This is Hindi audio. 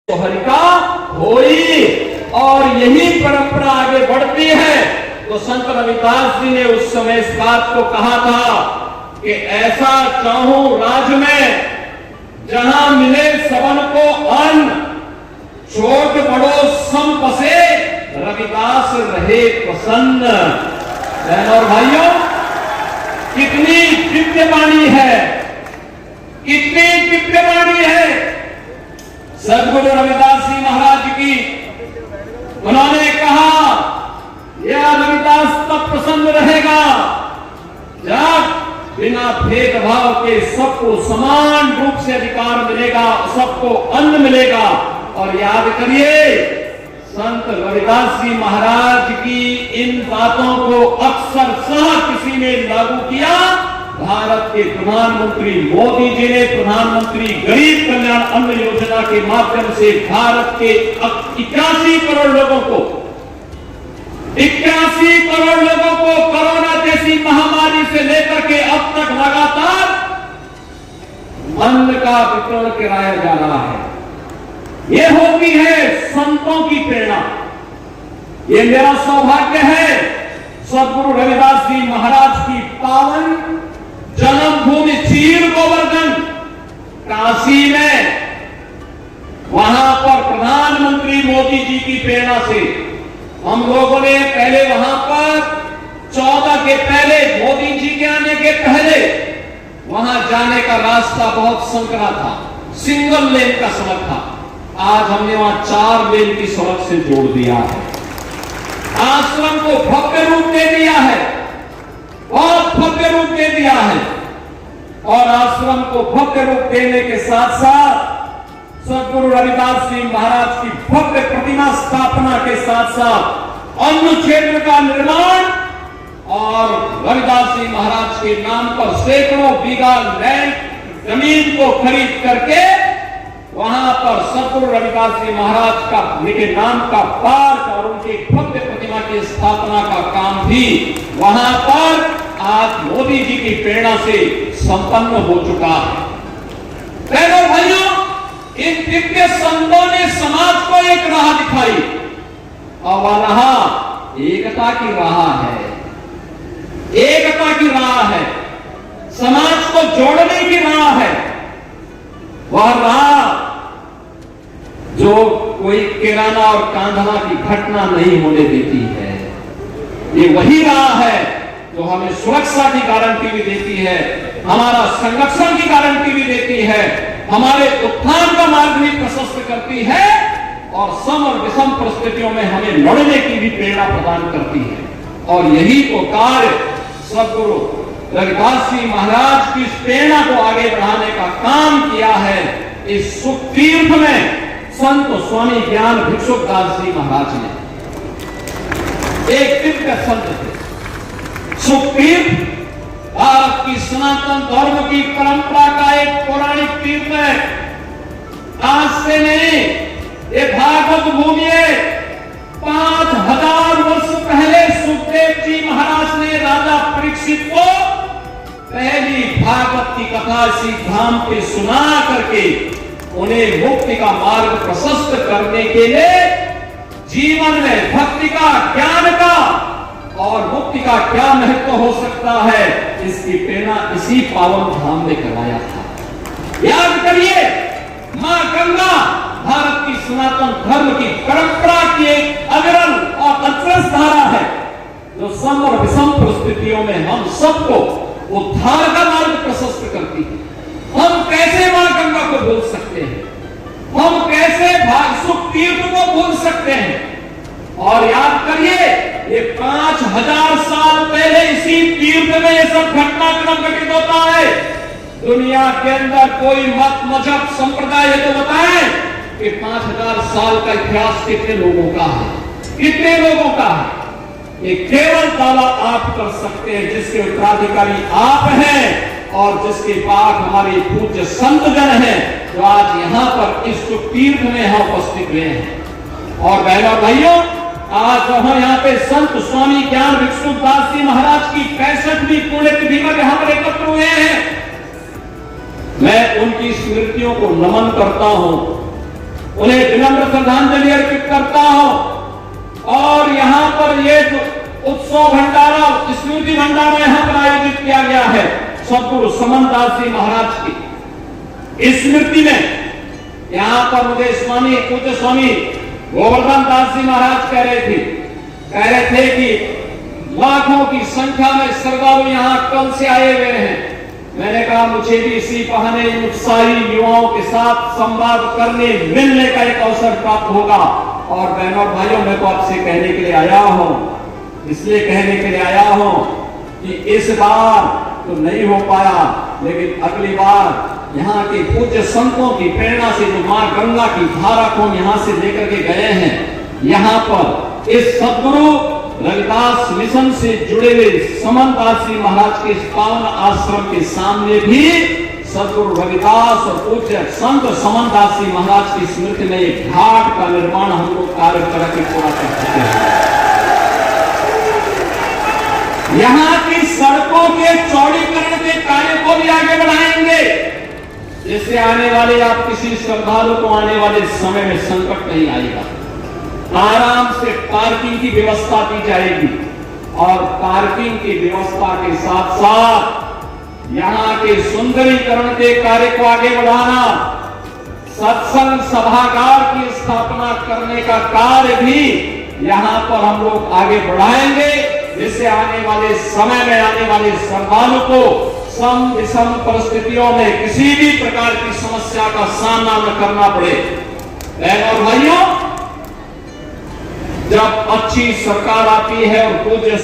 हरिका होई, और यही परंपरा आगे बढ़ती है। तो संत रविदास जी ने उस समय इस बात को कहा था कि ऐसा चाहूं राज में जहां मिले सबन को अन्न, छोट बड़ो सम बसे, रविदास रहे प्रसन्न। बहनों और भाइयों, कितनी दिव्य वाणी है, कितनी दिव्य वाणी है सदगुरु रविदास जी महाराज की। उन्होंने कहा यह रविदास तब प्रसन्न रहेगा जब बिना भेदभाव के सबको समान रूप से अधिकार मिलेगा, सबको अन्न मिलेगा। और याद करिए, संत रविदास जी महाराज की इन बातों को अक्सर किसी ने लागू किया। भारत के प्रधानमंत्री मोदी जी ने प्रधानमंत्री गरीब कल्याण अन्न योजना के माध्यम से भारत के 81 करोड़ लोगों को 81 करोड़ लोगों को कोरोना जैसी महामारी से लेकर के अब तक लगातार अन्न का वितरण कराया जा रहा है। यह होती है संतों की प्रेरणा। ये मेरा सौभाग्य है सदगुरु रविदास जी महाराज की पावन जन्मभूमि चीर गोवर्धन काशी में, वहां पर प्रधानमंत्री मोदी जी की प्रेरणा से हम लोगों ने पहले वहां पर 14 के पहले, मोदी जी के आने के पहले वहां जाने का रास्ता बहुत संकरा था, सिंगल लेन का सड़क था। आज हमने वहां 4 लेन की सड़क से जोड़ दिया है। आश्रम को भव्य रूप दे दिया है, बहुत भव्य रूप दे दिया है। और आश्रम को भव्य रूप देने के साथ साथ सदगुरु रविदास जी महाराज की भव्य प्रतिमा स्थापना के साथ साथ अन्न क्षेत्र का निर्माण और रविदास जी महाराज के नाम पर सैकड़ों बीघा लैंड जमीन को खरीद करके वहां पर सदगुरु रविदास जी महाराज का के नाम का पार्क और उनकी भव्य प्रतिमा की स्थापना का काम भी वहां पर आज मोदी जी की प्रेरणा से संपन्न हो चुका है। बहनों भाइयों, इन दिव्य संतों ने समाज को एक राह दिखाई और वह राह एकता की राह है, एकता की राह है, समाज को जोड़ने की राह है। वह राह जो कोई किराना और कांधना की घटना नहीं होने देती है, ये वही राह है जो हमें सुरक्षा की गारंटी भी देती है, हमारा संरक्षण की गारंटी भी देती है, हमारे उत्थान का मार्ग भी प्रशस्त करती है और सम और विषम परिस्थितियों में हमें लड़ने की भी प्रेरणा प्रदान करती है। और यही तो कार्य सदगुरु रविदास जी महाराज की प्रेरणा को आगे बढ़ाने का काम किया है। इस सुख तीर्थ में संत स्वामी ज्ञान भिक्षुदास जी महाराज ने, एक दिव्य संत थे, सुखतीर्थ भारत की सनातन धर्म की परंपरा का एक पौराणिक तीर्थ है। आज से नहीं, ये भागवत भूमि है। 5000 वर्ष पहले सुखदेव जी महाराज ने राजा परीक्षित को पहली भागवत की कथा इसी धाम पे सुना करके उन्हें मुक्ति का मार्ग प्रशस्त करने के लिए जीवन में भक्ति का, ज्ञान का और मुक्ति का क्या महत्व हो सकता है, इसकी प्रेरणा इसी पावन धाम में कराया था। याद करिए, मां गंगा भारत की सनातन धर्म की परंपरा की एक अविरल और अचरज धारा है जो सम और विषम परिस्थितियों में हम सबको उद्धार का मार्ग प्रशस्त करती है। हम कैसे मां गंगा को भूल सकते हैं, हम कैसे सुख तीर्थ को भूल सकते हैं। और याद करिए, ये 5000 साल पहले इसी तीर्थ में ये सब घटनाक्रम घटित होता है। दुनिया के अंदर कोई मत, मजहब, संप्रदाय ये तो बताए कि 5000 साल का इतिहास कितने लोगों का है, कितने लोगों का है। ये केवल दावा आप कर सकते हैं जिसके उत्तराधिकारी आप हैं और जिसके बाद हमारे पूज्य संत जन हैं जो आज यहाँ पर इस तीर्थ में हम उपस्थित हुए हैं। और बहनों भाइयों, आज हम यहाँ पे संत स्वामी ज्ञान भिक्षुदास जी महाराज की 65वीं पुण्यतिथि में हम एकत्र हुए हैं। मैं उनकी स्मृतियों को नमन करता हूँ उन्हें विनम्र श्रद्धांजलि अर्पित करता हूं। और यहां पर ये उत्सव भंडारा, स्मृति भंडारा यहां पर आयोजित किया गया है सदगुरु समन दास जी महाराज की स्मृति में। यहां पर मुझे पूज्य स्वामी गोवर्धन दास जी महाराज कह रहे थे कि लाखों की संख्या में श्रद्धालु यहां कल से आए हुए हैं। मैंने कहा मुझे भी इसी बहाने उत्साही युवाओं के साथ संवाद करने मिलने का एक अवसर प्राप्त होगा। और बहनों और भाइयों, मैं तो आपसे कहने के लिए आया हूं, इसलिए कहने के लिए आया हूं कि इस बार तो नहीं हो पाया, लेकिन अगली बार यहाँ के पूज्य संतों की प्रेरणा से जो मां गंगा की धारा को यहाँ से लेकर के गए हैं, यहाँ पर इस सदगुरु रविदास मिशन से जुड़े हुए समन दास जी महाराज के पावन आश्रम के सामने भी सदगुरु रविदास और पूज्य संत समन दास जी महाराज की स्मृति में एक घाट का निर्माण हम लोग कार्य करके पूरा कर चुके हैं। यहाँ की सड़कों के चौड़ीकरण के कार्य को भी आगे बढ़ाएंगे, जिससे आने वाले आप किसी श्रद्धालु को आने वाले समय में संकट नहीं आएगा। आराम से पार्किंग की व्यवस्था की जाएगी और पार्किंग की व्यवस्था के साथ साथ यहाँ के सुंदरीकरण के कार्य को आगे बढ़ाना, सत्संग सभागार की स्थापना करने का कार्य भी यहाँ पर हम लोग आगे बढ़ाएंगे, जिससे आने वाले समय में आने वाले श्रद्धालु को सम विषम परिस्थितियों में किसी भी प्रकार की समस्या का सामना न करना पड़े। बहनों और भाइयों, जब अच्छी सरकार आती है और पूज्य